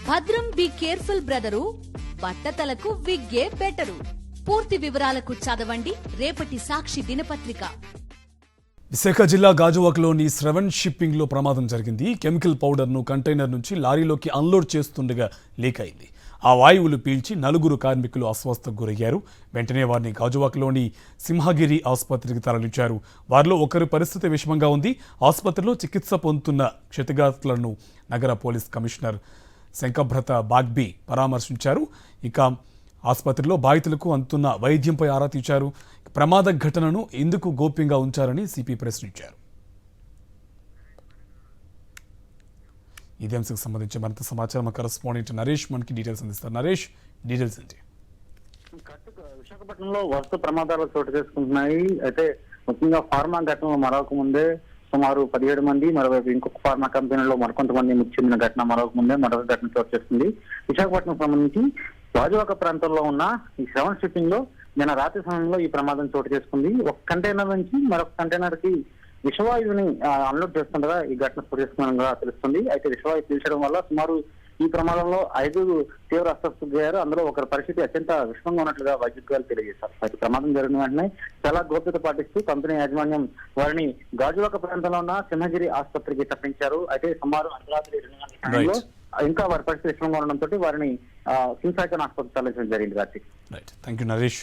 భద్రం be careful brother, బట్టతలకు విగ్గే better. పూర్తి వివరాలకు చదవండి రేపటి సాక్షి దినపత్రిక. విశాఖ జిల్లా గాజువాకలోని శ్రవణ్ షిప్పింగ్ లో ప్రమాదం జరిగింది. కెమికల్ పౌడర్ ను కంటైనర్ నుంచి లారీలోకి అన్లోడ్ చేస్తుండగా లీక్ అయింది. ఆ వాయువులు పీల్చి 4 కార్మికులు అస్వస్థకు గురయ్యారు. వెంటనే వారిని గాజువాకలోని సింహగిరి ఆసుపత్రికి తరలించారు. వారిలో ఒకరి పరిస్థితి విషమంగా ఉంది. ఆసుపత్రిలో చికిత్స పొందుతున్న క్షతిగాతులను నగర పోలీస్ కమిషనర్ శంకభ్రత బాగ్బీ పరామర్శించారు. ఇక ఆసుపత్రిలో బాధితులకు అందుతున్న వైద్యంపై ఆరా తీశారు. ప్రమాద ఘటనను ఎందుకు గోప్యంగా ఉంచారని సిపి ప్రశ్నించారు. ఇదే అంశకు సంబంధించి మరింత సమాచారం కరెస్పాండెంట్ నరేష్ మనకి డీటెయిల్స్ అందిస్తారు. నరేష్, డీటెయిల్స్ ఏంటి? విశాఖపట్నంలో వరుస ప్రమాదాలు చోటు చేసుకుంటున్నాయి. అయితే ముఖ్యంగా ఫార్మా ఘటనలో మరొక ముందే సుమారు 17 మంది, మరోవైపు ఇంకొక ఫార్మా కంపెనీలో మరికొంతమంది మృతి చెందిన ఘటన మరొక ముందే మరొక ఘటన చోటు చేస్తుంది. విశాఖపట్నం సంబంధించి గాజువాక ప్రాంతంలో ఉన్న ఈ శ్రవణ్ షిప్పింగ్ లో నిన్న రాత్రి సమయంలో ఈ ప్రమాదం చోటు చేసుకుంది. ఒక కంటైనర్ నుంచి మరొక కంటైనర్ కి విషవాయువుని అన్లోడ్ చేస్తుండగా ఈ ఘటన చోటు చేసుకున్నగా తెలుస్తుంది. అయితే విషవాయువు పీల్చడం వల్ల సుమారు ఈ ప్రమాదంలో 5 తీవ్ర అస్వస్థకు గురయ్యారు. అందులో ఒకరి పరిస్థితి అత్యంత విషమంగా ఉన్నట్లుగా వైద్యులు తెలియజేశారు. అయితే ప్రమాదం జరిగిన వెంటనే చాలా గోప్యత పాటిస్తూ కంపెనీ యాజమాన్యం వారిని గాజువాక ప్రాంతంలో ఉన్న సింహగిరి ఆసుపత్రికి తప్పించారు. అయితే సుమారు అర్ధరాత్రి 2 గంటల సమయంలో ఇంకా వారి పరిస్థితి విషమంగా ఉండడంతో వారిని కిమ్స్ ఐకాన్ ఆసుపత్రికి తరలించడం జరిగింది. Right, thank you Naresh.